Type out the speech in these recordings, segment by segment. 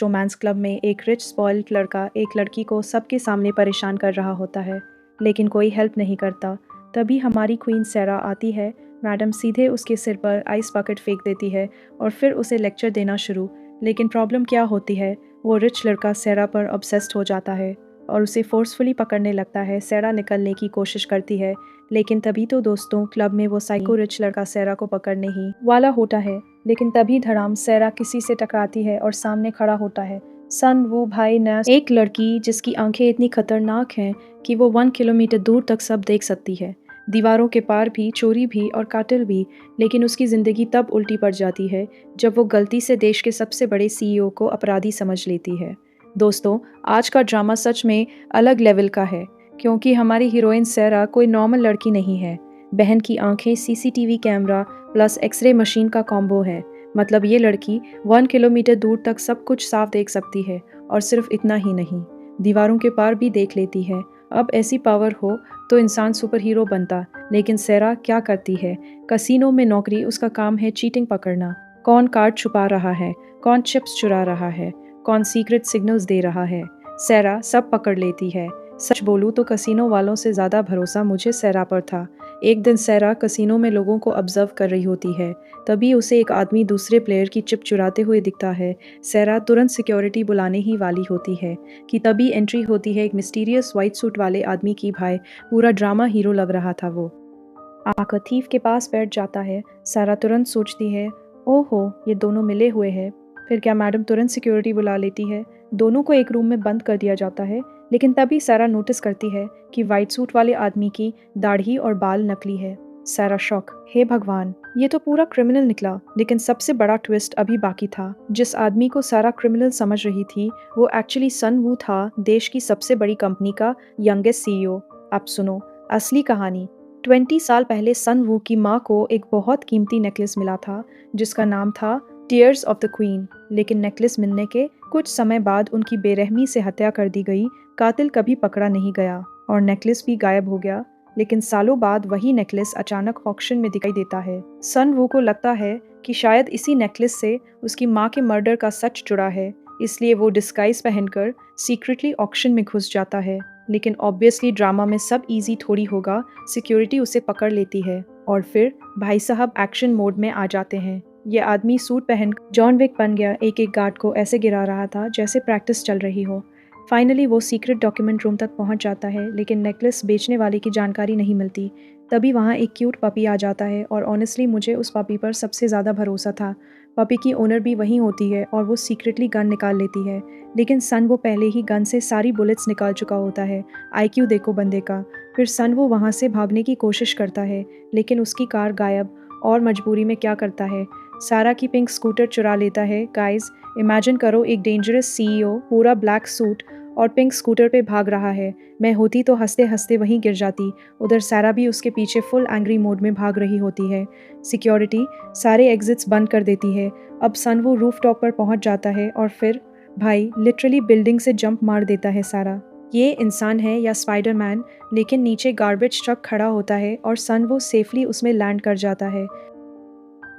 Romance club में एक rich spoiled लड़का एक लड़की को सबके सामने परेशान कर रहा होता है, लेकिन कोई हेल्प नहीं करता। तभी हमारी क्वीन सैरा आती है। मैडम सीधे उसके सिर पर आइस बकेट फेंक देती है और फिर उसे लेक्चर देना शुरू। लेकिन प्रॉब्लम क्या होती है, वो रिच लड़का सैरा पर ऑब्सेस्ड हो जाता है और उसे फोर्सफुली पकड़ने लगता है। सैरा निकलने की कोशिश करती है, लेकिन तभी तो दोस्तों क्लब में वो साइको रिच लड़का सैरा को पकड़ने ही वाला होता है। लेकिन तभी धड़ाम सैरा किसी से टकराती है और सामने खड़ा होता है सन वू भाई नैस, एक लड़की जिसकी आंखें इतनी खतरनाक हैं कि वो 1 किलोमीटर दूर तक सब देख सकती है, दीवारों के पार भी, चोरी भी और कातिल भी। लेकिन उसकी ज़िंदगी तब उल्टी पड़ जाती है जब वो गलती से देश के सबसे बड़े सीईओ को अपराधी समझ लेती है। दोस्तों, आज का ड्रामा सच में अलग लेवल का है, क्योंकि हमारी हीरोइन सैरा कोई नॉर्मल लड़की नहीं है। बहन की आंखें CCTV camera plus x-ray machine का कॉम्बो है। मतलब ये लड़की 1 किलोमीटर दूर तक सब कुछ साफ देख सकती है, और सिर्फ इतना ही नहीं, दीवारों के पार भी देख लेती है। अब ऐसी पावर हो तो इंसान सुपर हीरो बनता, लेकिन सैरा क्या करती है? कसीनो में नौकरी, उसका काम है चीटिंग पकड़ना। कौन कार्ड छुपा रहा है, कौन चिप्स चुरा रहा है, कौन सीक्रेट सिग्नल्स दे रहा है, सैरा सब पकड़ लेती है। सच बोलूं तो कसीनो वालों से ज़्यादा भरोसा मुझे सैरा पर था। एक दिन सैरा कसीनो में लोगों को ऑब्जर्व कर रही होती है, तभी उसे एक आदमी दूसरे प्लेयर की चिप चुराते हुए दिखता है। सैरा तुरंत सिक्योरिटी बुलाने ही वाली होती है कि तभी एंट्री होती है एक मिस्टीरियस वाइट सूट वाले आदमी की। भाई पूरा ड्रामा हीरो लग रहा था वो। आकर थीफ के पास बैठ जाता है। सैरा तुरंत सोचती है, ओहो ये दोनों मिले हुए हैं। फिर क्या मैडम तुरंत सिक्योरिटी बुला लेती है। दोनों को एक रूम में बंद कर दिया जाता है। लेकिन तभी सैरा नोटिस करती है कि वाइट सूट वाले आदमी की दाढ़ी और बाल नकली है। सैरा शॉक, हे भगवान, ये तो पूरा क्रिमिनल निकला। लेकिन सबसे बड़ा ट्विस्ट अभी बाकी था। जिस आदमी को सारा क्रिमिनल समझ रही थी, वो एक्चुअली सन वू था, देश की सबसे बड़ी कंपनी का यंगेस्ट सीईओ। अब सुनो असली कहानी। 20 साल पहले सन वू की माँ को एक बहुत कीमती नेकलेस मिला था, जिसका नाम था टीयर्स ऑफ द क्वीन। लेकिन नेकलेस मिलने के कुछ समय बाद उनकी बेरहमी से हत्या कर दी गई। कातिल कभी पकड़ा नहीं गया और नेकलेस भी गायब हो गया। लेकिन सालों बाद वही नेकलेस अचानक ऑक्शन में दिखाई देता है। सन वू को लगता है कि शायद इसी नेकलेस से उसकी माँ के मर्डर का सच जुड़ा है, इसलिए वो डिस्गाइज पहनकर सीक्रेटली ऑक्शन में घुस जाता है। लेकिन ऑब्वियसली ड्रामा में सब इजी थोड़ी होगा। सिक्योरिटी उसे पकड़ लेती है और फिर भाई साहब एक्शन मोड में आ जाते हैं। ये आदमी सूट पहन जॉन विक बन गया, एक एक गार्ड को ऐसे गिरा रहा था जैसे प्रैक्टिस चल रही हो। फाइनली वो सीक्रेट डॉक्यूमेंट रूम तक पहुंच जाता है, लेकिन नेकलेस बेचने वाले की जानकारी नहीं मिलती। तभी वहाँ एक क्यूट पपी आ जाता है और ऑनेस्टली मुझे उस पपी पर सबसे ज़्यादा भरोसा था। पपी की ओनर भी वहीं होती है और वो सीक्रेटली गन निकाल लेती है। लेकिन सन वो पहले ही गन से सारी बुलेट्स निकाल चुका होता है। आईक्यू देखो बंदे का। फिर सन वो वहाँ से भागने की कोशिश करता है, लेकिन उसकी कार गायब। और मजबूरी में क्या करता है, सारा की पिंक स्कूटर चुरा लेता है। गाइस इमेजिन करो, एक डेंजरस सीईओ पूरा ब्लैक सूट और पिंक स्कूटर पे भाग रहा है। मैं होती तो हंसते हंसते वहीं गिर जाती। उधर सैरा भी उसके पीछे फुल एंग्री मोड में भाग रही होती है। सिक्योरिटी सारे एग्जिट्स बंद कर देती है। अब सन वो रूफ टॉप पर पहुंच जाता है और फिर भाई लिटरली बिल्डिंग से जंप मार देता है सारा। ये इंसान है या स्पाइडरमैन, लेकिन नीचे गार्बेज ट्रक खड़ा होता है और सन वो सेफली उसमें लैंड कर जाता है।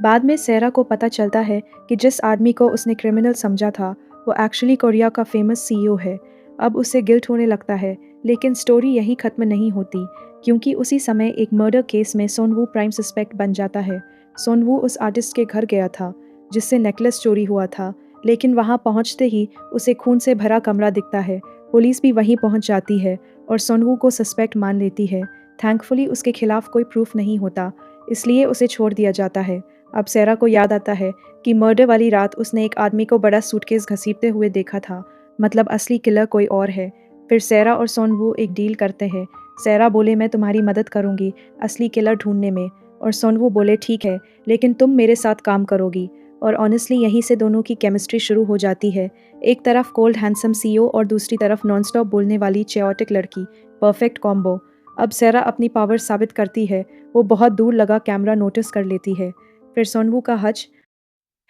बाद में सैरा को पता चलता है कि जिस आदमी को उसने क्रिमिनल समझा था, वो एक्चुअली कोरिया का फेमस सीईओ है। अब उसे गिल्ट होने लगता है, लेकिन स्टोरी यही खत्म नहीं होती, क्योंकि उसी समय एक मर्डर केस में सोनवू प्राइम सस्पेक्ट बन जाता है। सोनवू उस आर्टिस्ट के घर गया था जिससे नेकलेस चोरी हुआ था, लेकिन वहां पहुंचते ही उसे खून से भरा कमरा दिखता है। पुलिस भी वहीं पहुंच जाती है और सोनवू को सस्पेक्ट मान लेती है। थैंकफुली उसके खिलाफ कोई प्रूफ नहीं होता, इसलिए उसे छोड़ दिया जाता है। अब सैरा को याद आता है कि मर्डर वाली रात उसने एक आदमी को बड़ा सूटकेस घसीटते हुए देखा था, मतलब असली किलर कोई और है। फिर सैरा और सोनवू एक डील करते हैं। सैरा बोले मैं तुम्हारी मदद करूंगी असली किलर ढूंढने में, और सोनवू बोले ठीक है, लेकिन तुम मेरे साथ काम करोगी। और ऑनेस्टली यहीं से दोनों की केमिस्ट्री शुरू हो जाती है। एक तरफ कोल्ड हैंडसम सीईओ और दूसरी तरफ नॉनस्टॉप बोलने वाली चेओटिक लड़की, परफेक्ट कॉम्बो। अब सैरा अपनी पावर साबित करती है। वो बहुत दूर लगा कैमरा नोटिस कर लेती है। फिर सोनवू का हज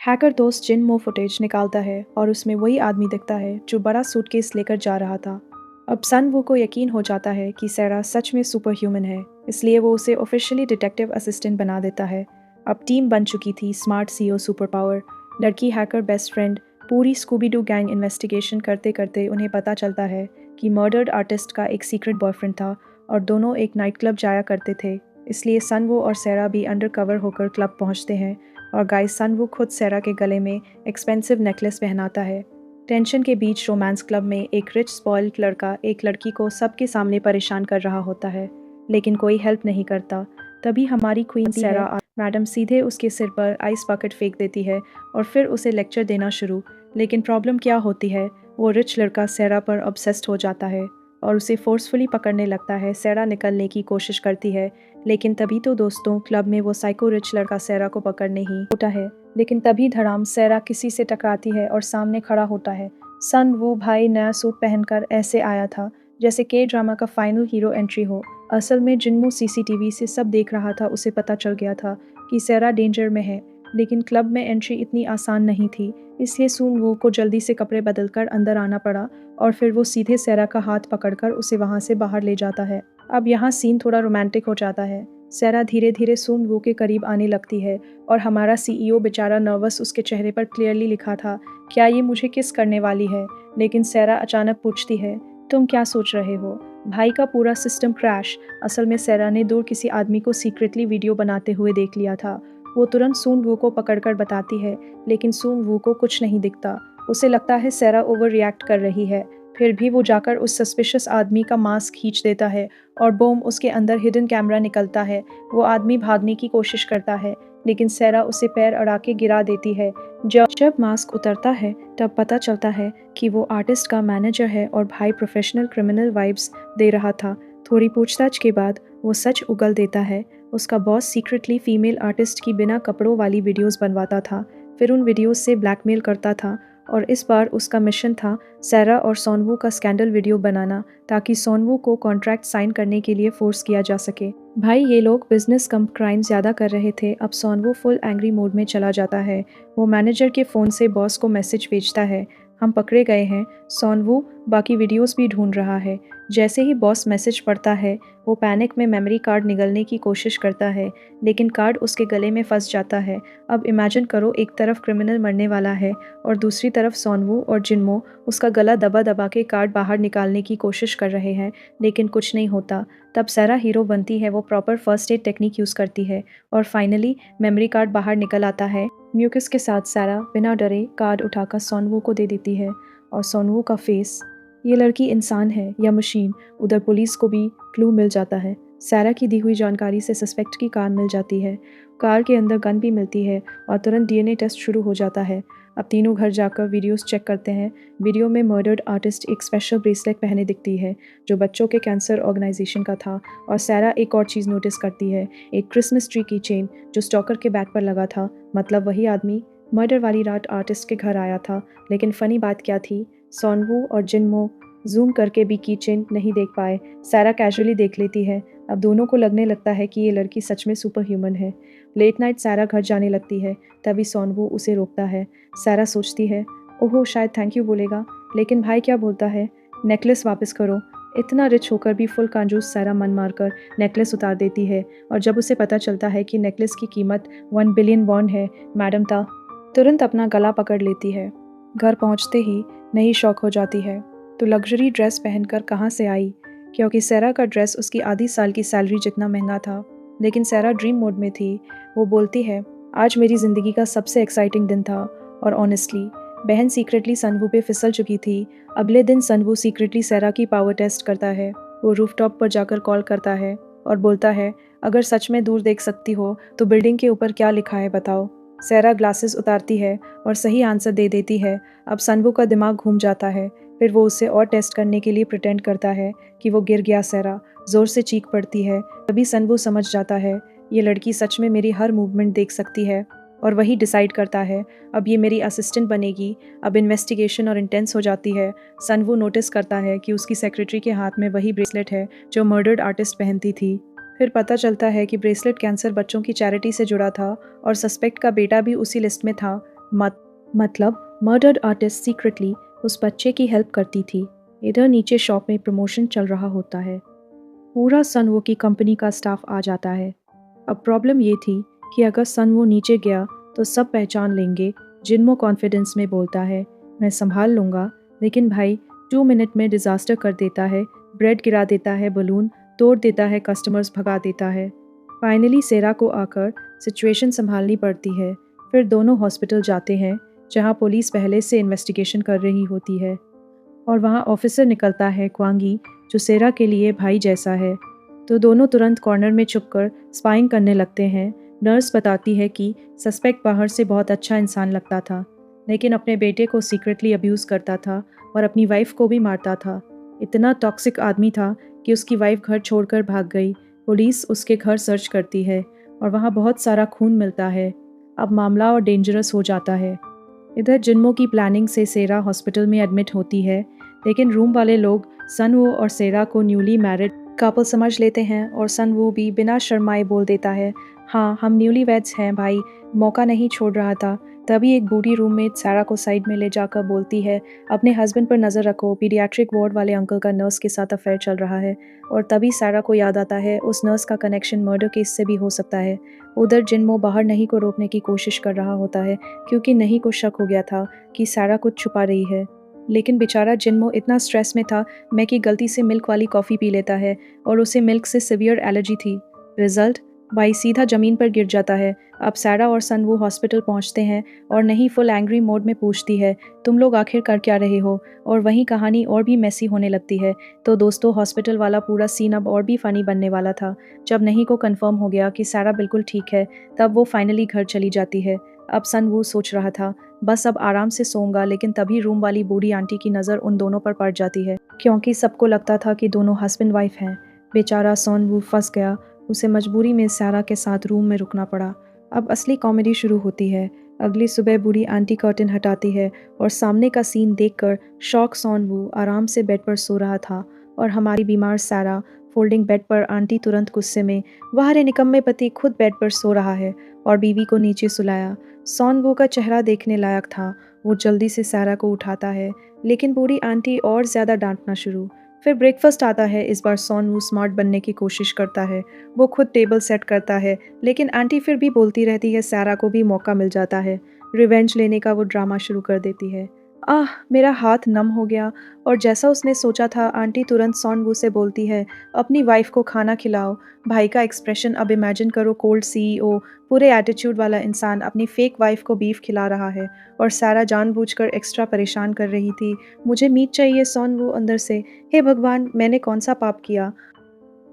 हैकर दोस्त जिन मो फुटेज निकालता है और उसमें वही आदमी दिखता है जो बड़ा सूटकेस लेकर जा रहा था। अब सनवू को यकीन हो जाता है कि सैरा सच में सुपर ह्यूमन है, इसलिए वो उसे ऑफिशियली डिटेक्टिव असिस्टेंट बना देता है। अब टीम बन चुकी थी, स्मार्ट सीईओ सुपर पावर, लड़की हैकर बेस्ट फ्रेंड, पूरी स्कूबी डू गैंग इन्वेस्टिगेशन करते करते उन्हें पता चलता है कि मर्डर्ड आर्टिस्ट का एक सीक्रेट बॉयफ्रेंड था और दोनों एक नाइट क्लब जाया करते थे। इसलिए सनवू और सेरा भी अंडर कवर होकर क्लब पहुंचते हैं और गाइस सनवू खुद सेरा के गले में एक्सपेंसिव नेकलेस पहनाता है। टेंशन के बीच रोमांस क्लब में एक रिच स्पॉइल्ड लड़का एक लड़की को सबके सामने परेशान कर रहा होता है, लेकिन कोई हेल्प नहीं करता। तभी हमारी क्वीन सेरा मैडम सीधे उसके सिर पर आइस बकेट फेंक देती है और फिर उसे लेक्चर देना शुरू। लेकिन प्रॉब्लम क्या होती है, वो रिच लड़का सेरा पर ऑब्सेस्ड हो जाता है और उसे फोर्सफुली पकड़ने लगता है। सेरा निकलने की कोशिश करती है, लेकिन तभी तो दोस्तों क्लब में वो साइको रिच लड़का सेरा को पकड़ने ही होता है। लेकिन तभी धड़ाम सेरा किसी से टकराती है और सामने खड़ा होता है। सन वो भाई नया सूट पहनकर ऐसे आया था जैसे के ड्रामा का फाइनल हीरो एंट्री हो। असल में जिन्मो सीसीटीवी से सब देख रहा था, उसे पता चल गया था कि सेरा डेंजर में है। लेकिन क्लब में एंट्री इतनी आसान नहीं थी, इसलिए सून वू को जल्दी से कपड़े बदलकर अंदर आना पड़ा और फिर वो सीधे सेरा का हाथ पकड़कर उसे वहाँ से बाहर ले जाता है। अब यहाँ सीन थोड़ा रोमांटिक हो जाता है। सेरा धीरे धीरे सून वू के करीब आने लगती है और हमारा सीईओ बेचारा नर्वस, उसके चेहरे पर क्लियरली लिखा था, क्या ये मुझे किस करने वाली है। लेकिन सेरा अचानक पूछती है, तुम क्या सोच रहे हो। भाई का पूरा सिस्टम क्रैश। असल में सेरा ने दूर किसी आदमी को सीक्रेटली वीडियो बनाते हुए देख लिया था। वो तुरंत सून वू को पकड़कर बताती है, लेकिन सून वू को कुछ नहीं दिखता। उसे लगता है सेरा ओवर रिएक्ट कर रही है। फिर भी वो जाकर उस सस्पिशियस आदमी का मास्क खींच देता है और बूम, उसके अंदर हिडन कैमरा निकलता है। वो आदमी भागने की कोशिश करता है, लेकिन सेरा उसे पैर अड़ा के गिरा देती है। जब मास्क उतरता है तब पता चलता है कि वो आर्टिस्ट का मैनेजर है और भाई प्रोफेशनल क्रिमिनल वाइब्स दे रहा था। थोड़ी पूछताछ के बाद वो सच उगल देता है। उसका बॉस सीक्रेटली फीमेल आर्टिस्ट की बिना कपड़ों वाली वीडियोस बनवाता था, फिर उन वीडियोस से ब्लैकमेल करता था और इस बार उसका मिशन था सेरा और सोनवू का स्कैंडल वीडियो बनाना, ताकि सोनवू को कॉन्ट्रैक्ट साइन करने के लिए फोर्स किया जा सके। भाई ये लोग बिजनेस कम क्राइम ज़्यादा कर रहे थे। अब सोनवू फुल एंग्री मोड में चला जाता है। वो मैनेजर के फ़ोन से बॉस को मैसेज भेजता है, हम पकड़े गए हैं। सोनवू बाकी वीडियोस भी ढूंढ रहा है। जैसे ही बॉस मैसेज पढ़ता है, वो पैनिक में मेमोरी कार्ड निगलने की कोशिश करता है, लेकिन कार्ड उसके गले में फंस जाता है। अब इमेजिन करो, एक तरफ क्रिमिनल मरने वाला है और दूसरी तरफ सोनवू और जिन्मो उसका गला दबा दबा के कार्ड बाहर निकालने की कोशिश कर रहे हैं, लेकिन कुछ नहीं होता। तब सेरा हीरो बनती है। वो proper first aid technique use करती है और फाइनली मेमोरी कार्ड बाहर निकल आता है। म्यूकस के साथ सेरा बिना डरे कार्ड उठाकर सोनवू को दे देती है और सोनवू का फेस, ये लड़की इंसान है या मशीन। उधर पुलिस को भी क्लू मिल जाता है। सेरा की दी हुई जानकारी से सस्पेक्ट की कार मिल जाती है। कार के अंदर गन भी मिलती है और तुरंत डीएनए टेस्ट शुरू हो जाता है। अब तीनों घर जाकर वीडियोस चेक करते हैं। वीडियो में मर्डर्ड आर्टिस्ट एक स्पेशल ब्रेसलेट पहने दिखती है जो बच्चों के कैंसर ऑर्गेनाइजेशन का था। और सेरा एक और चीज़ नोटिस करती है, एक क्रिसमस ट्री की चेन जो स्टॉकर के बैग पर लगा था। मतलब वही आदमी मर्डर वाली रात आर्टिस्ट के घर आया था। लेकिन फ़नी बात क्या थी, सोनवू और जिन्मो जूम करके भी की चेन नहीं देख पाए। सेरा कैजुअली देख लेती है। अब दोनों को लगने लगता है कि ये लड़की सच में सुपर ह्यूमन है। लेट नाइट सेरा घर जाने लगती है, तभी सोनवू उसे रोकता है। सेरा सोचती है, ओहो शायद थैंक यू बोलेगा, लेकिन भाई क्या बोलता है, नेकलेस वापस करो। इतना रिच होकर भी फुल कंजूस सेरा मन मारकर नेकलेस उतार देती है और जब उसे पता चलता है कि नेकलेस की कीमत 1 बिलियन वॉन है, मैडम ता तुरंत अपना गला पकड़ लेती है। घर पहुंचते ही नई शौक हो जाती है, तो लग्जरी ड्रेस पहनकर कहाँ से आई, क्योंकि सेरा का ड्रेस उसकी आधी साल की सैलरी जितना महंगा था। लेकिन सेरा ड्रीम मोड में थी। वो बोलती है, आज मेरी ज़िंदगी का सबसे एक्साइटिंग दिन था। और ऑनेस्टली बहन सीक्रेटली सनवू पे फिसल चुकी थी। अगले दिन सनवू सीक्रेटली सेरा की पावर टेस्ट करता है। वो रूफटॉप पर जाकर कॉल करता है और बोलता है, अगर सच में दूर देख सकती हो तो बिल्डिंग के ऊपर क्या लिखा है बताओ। सेरा ग्लासेस उतारती है और सही आंसर दे देती है। अब सनवू का दिमाग घूम जाता है। फिर वो उसे और टेस्ट करने के लिए प्रिटेंड करता है कि वो गिर गया। सेरा ज़ोर से चीख पड़ती है। तभी सनवू समझ जाता है, ये लड़की सच में मेरी हर मूवमेंट देख सकती है और वही डिसाइड करता है, अब ये मेरी असिस्टेंट बनेगी। अब इन्वेस्टिगेशन और इंटेंस हो जाती है। सनवू नोटिस करता है कि उसकी सेक्रेटरी के हाथ में वही ब्रेसलेट है जो मर्डर्ड आर्टिस्ट पहनती थी। फिर पता चलता है कि ब्रेसलेट कैंसर बच्चों की चैरिटी से जुड़ा था और सस्पेक्ट का बेटा भी उसी लिस्ट में था। मतलब मर्डर्ड आर्टिस्ट सीक्रेटली उस बच्चे की हेल्प करती थी। इधर नीचे शॉप में प्रमोशन चल रहा होता है। पूरा सनवो की कंपनी का स्टाफ आ जाता है। अब प्रॉब्लम ये थी कि अगर सनवो नीचे गया तो सब पहचान लेंगे। जिन्मो कॉन्फिडेंस में बोलता है, मैं संभाल लूँगा। लेकिन भाई 2 मिनट में डिज़ास्टर कर देता है, ब्रेड गिरा देता है, बलून तोड़ देता है, कस्टमर्स भगा देता है। फाइनली सेरा को आकर सिचुएशन संभालनी पड़ती है। फिर दोनों हॉस्पिटल जाते हैं, जहाँ पुलिस पहले से इन्वेस्टिगेशन कर रही होती है। और वहाँ ऑफिसर निकलता है, क्वांगी, जो सेरा के लिए भाई जैसा है। तो दोनों तुरंत कॉर्नर में छुपकर स्पाइंग करने लगते हैं। नर्स बताती है कि सस्पेक्ट बाहर से बहुत अच्छा इंसान लगता था, लेकिन अपने बेटे को सीक्रेटली अब्यूज़ करता था और अपनी वाइफ को भी मारता था। इतना टॉक्सिक आदमी था कि उसकी वाइफ घर छोड़कर भाग गई। पुलिस उसके घर सर्च करती है और वहाँ बहुत सारा खून मिलता है। अब मामला और डेंजरस हो जाता है। इधर जिन्मो की प्लानिंग से सेरा हॉस्पिटल में एडमिट होती है, लेकिन रूम वाले लोग सनवो और सेरा को न्यूली मैरिड कपल समझ लेते हैं और सनवो भी बिना शर्माए बोल देता है, हाँ हम न्यूली वेड्स हैं भाई, मौका नहीं छोड़ रहा था। तभी एक बूढ़ी रूममेट सेरा को साइड में ले जाकर बोलती है, अपने हस्बैंड पर नज़र रखो, पीडियाट्रिक वार्ड वाले अंकल का नर्स के साथ अफेयर चल रहा है। और तभी सेरा को याद आता है उस नर्स का कनेक्शन मर्डर केस से भी हो सकता है। उधर जिन्मो बाहर नहीं को रोकने की कोशिश कर रहा होता है, क्योंकि नहीं को शक हो गया था कि सेरा कुछ छुपा रही है। लेकिन बेचारा जिन्मो इतना स्ट्रेस में था मैं कि गलती से मिल्क वाली कॉफ़ी पी लेता है और उसे मिल्क से सिवियर एलर्जी थी। रिजल्ट, भाई सीधा ज़मीन पर गिर जाता है। अब सेरा और सनवो हॉस्पिटल पहुंचते हैं और नहीं फुल एंग्री मोड में पूछती है, तुम लोग आखिर कर क्या रहे हो? और वहीं कहानी और भी मैसी होने लगती है। तो दोस्तों, हॉस्पिटल वाला पूरा सीन अब और भी फ़नी बनने वाला था। जब नहीं को कंफर्म हो गया कि सेरा बिल्कुल ठीक है, तब वो फाइनली घर चली जाती है। अब सनवो सोच रहा था, बस अब आराम से सोऊंगा, लेकिन तभी रूम वाली बूढ़ी आंटी की नज़र उन दोनों पर पड़ जाती है, क्योंकि सबको लगता था कि दोनों हस्बैंड वाइफ हैं। बेचारा सनवो फंस गया, उसे मजबूरी में सेरा के साथ रूम में रुकना पड़ा। अब असली कॉमेडी शुरू होती है। अगली सुबह बूढ़ी आंटी कर्टन हटाती है और सामने का सीन देखकर शॉक सनवो आराम से बेड पर सो रहा था और हमारी बीमार सेरा फोल्डिंग बेड पर। आंटी तुरंत गुस्से में, वाह रे निकम्मे पति, खुद बेड पर सो रहा है, और बीवी को नीचे सुलाया। सनवो का चेहरा देखने लायक था। वो जल्दी से सेरा को उठाता है, लेकिन बूढ़ी आंटी और ज़्यादा डांटना शुरू। फिर ब्रेकफास्ट आता है। इस बार सनवो स्मार्ट बनने की कोशिश करता है। वो खुद टेबल सेट करता है, लेकिन आंटी फिर भी बोलती रहती है। सेरा को भी मौका मिल जाता है। रिवेंज लेने का वो ड्रामा शुरू कर देती है। आह, मेरा हाथ नम हो गया। और जैसा उसने सोचा था, आंटी तुरंत सनवो से बोलती है, अपनी वाइफ को खाना खिलाओ। भाई का एक्सप्रेशन अब इमेजिन करो, कोल्ड सीईओ, पूरे एटीट्यूड वाला इंसान अपनी फेक वाइफ को बीफ खिला रहा है। और सेरा जानबूझकर एक्स्ट्रा परेशान कर रही थी, मुझे मीट चाहिए। सनवो अंदर से, हे भगवान, मैंने कौन सा पाप किया?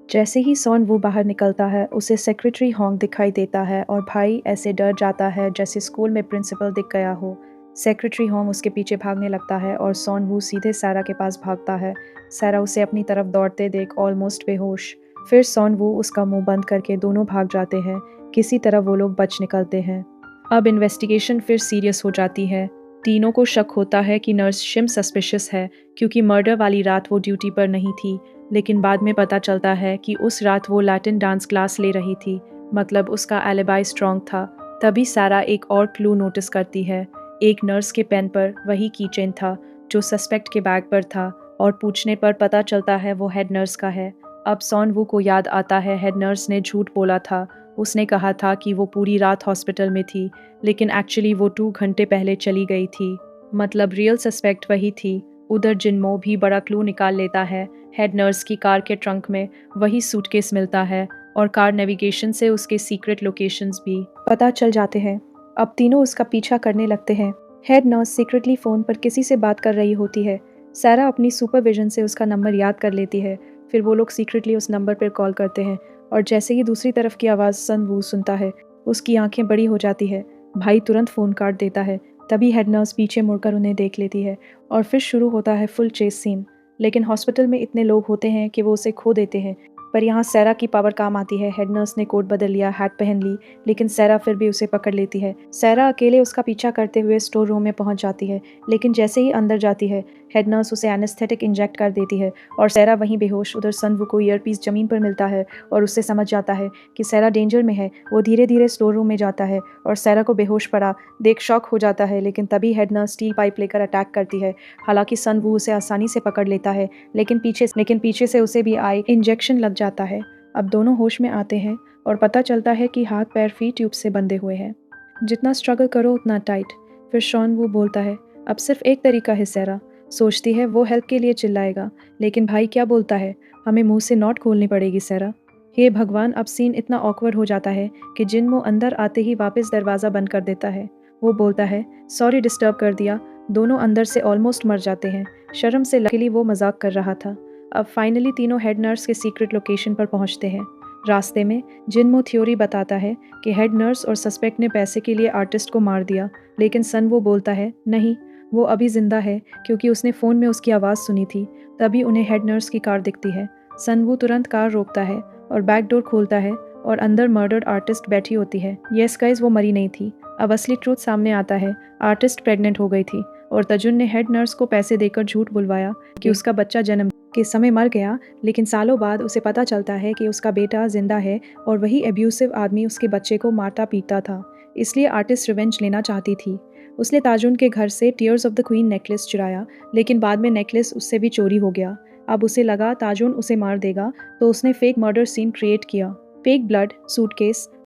जैसे ही सनवो बाहर निकलता है, उसे सेक्रेटरी होंग दिखाई देता है और भाई ऐसे डर जाता है जैसे स्कूल में प्रिंसिपल दिख गया हो। सेक्रेटरी होंग उसके पीछे भागने लगता है और सनवो सीधे सेरा के पास भागता है। सेरा उसे अपनी तरफ दौड़ते देख ऑलमोस्ट बेहोश। फिर सनवो उसका मुंह बंद करके दोनों भाग जाते हैं। किसी तरह वो लोग बच निकलते हैं। अब इन्वेस्टिगेशन फिर सीरियस हो जाती है। तीनों को शक होता है कि नर्स शिम सस्पिशियस है, क्योंकि मर्डर वाली रात वो ड्यूटी पर नहीं थी। लेकिन बाद में पता चलता है कि उस रात वो लैटिन डांस क्लास ले रही थी, मतलब उसका एलिबाई स्ट्रॉन्ग था। तभी सारा एक और क्लू नोटिस करती है। एक नर्स के पेन पर वही कीचेन था जो सस्पेक्ट के बैग पर था, और पूछने पर पता चलता है वो हेड नर्स का है। अब सनवो को याद आता है हेड नर्स ने झूठ बोला था। उसने कहा था कि वो पूरी रात हॉस्पिटल में थी, लेकिन एक्चुअली वो 2 घंटे पहले चली गई थी। मतलब रियल सस्पेक्ट वही थी। उधर जिन्मो भी बड़ा क्लू निकाल लेता है। हेड नर्स की कार के ट्रंक में वही सूटकेस मिलता है और कार नेविगेशन से उसके सीक्रेट लोकेशंस भी पता चल जाते हैं। अब तीनों उसका पीछा करने लगते हैं। हेड नर्स सीक्रेटली फ़ोन पर किसी से बात कर रही होती है। सारा अपनी सुपरविजन से उसका नंबर याद कर लेती है। फिर वो लोग सीक्रेटली उस नंबर पर कॉल करते हैं, और जैसे ही दूसरी तरफ की आवाज़ सनवो सुनता है, उसकी आंखें बड़ी हो जाती है। भाई तुरंत फ़ोन काट देता है। तभी हेड नर्स पीछे मुड़कर उन्हें देख लेती है और फिर शुरू होता है फुल चेस सीन। लेकिन हॉस्पिटल में इतने लोग होते हैं कि वो उसे खो देते हैं। पर यहाँ सेरा की पावर काम आती है। हेड नर्स ने कोट बदल लिया, हैट पहन ली, लेकिन सेरा फिर भी उसे पकड़ लेती है। सेरा अकेले उसका पीछा करते हुए स्टोर रूम में पहुंच जाती है, लेकिन जैसे ही अंदर जाती है, हेड नर्स उसे एनेस्थेटिक इंजेक्ट कर देती है और सेरा वहीं बेहोश। उधर सनवो को ईयरपीस ज़मीन पर मिलता है और उससे समझ जाता है कि सेरा डेंजर में है। वो धीरे धीरे स्टोर रूम में जाता है और सेरा को बेहोश पड़ा देख शॉक हो जाता है। लेकिन तभी हेड नर्स स्टील पाइप लेकर अटैक करती है। हालांकि सनवो उसे आसानी से पकड़ लेता है, लेकिन पीछे से उसे भी आई इंजेक्शन लग जाता है। अब दोनों होश में आते हैं और पता चलता है कि हाथ पैर फी ट्यूब से बंधे हुए हैं। जितना स्ट्रगल करो उतना टाइट। फिर शॉन वो बोलता है, अब सिर्फ एक तरीका है सैरा। सोचती है वो हेल्प के लिए चिल्लाएगा, लेकिन भाई क्या बोलता है, हमें मुंह से नॉट खोलनी पड़ेगी सैरा। हे भगवान, अब सीन इतना ऑकवर्ड हो जाता है कि जिन्मो अंदर आते ही वापस दरवाज़ा बंद कर देता है। वो बोलता है, सॉरी डिस्टर्ब कर दिया। दोनों अंदर से ऑलमोस्ट मर जाते हैं। शर्म से लकीली वो मजाक कर रहा था। अब फाइनली तीनों हेड नर्स के सीक्रेट लोकेशन पर पहुंचते हैं। रास्ते में जिन्मो थ्योरी बताता है कि हेड नर्स और सस्पेक्ट ने पैसे के लिए आर्टिस्ट को मार दिया, लेकिन सन वो बोलता है नहीं, वो अभी जिंदा है क्योंकि उसने फ़ोन में उसकी आवाज़ सुनी थी। तभी उन्हें हेड नर्स की कार दिखती है। सन वो तुरंत कार रोकता है और बैक डोर खोलता है और अंदर मर्डर्ड आर्टिस्ट बैठी होती है। यस गाइस, वो मरी नहीं थी। अब असली ट्रूथ सामने आता है। आर्टिस्ट प्रेग्नेंट हो गई थी और तजुन ने हेड नर्स को पैसे देकर झूठ बुलवाया कि उसका बच्चा जन्म के समय मर गया, लेकिन सालों बाद उसे पता चलता है कि उसका बेटा जिंदा है और वही एब्यूसिव आदमी उसके बच्चे को मारता पीटता था। इसलिए आर्टिस्ट रिवेंज लेना चाहती थी। उसने ताजुन के घर से tears of the queen necklace चुराया, लेकिन बाद में नेकलेस उससे भी चोरी हो गया। अब उसे लगा ताजुन उसे मार देगा, तो उसने फेक मर्डर सीन क्रिएट किया। Fake blood, suitcase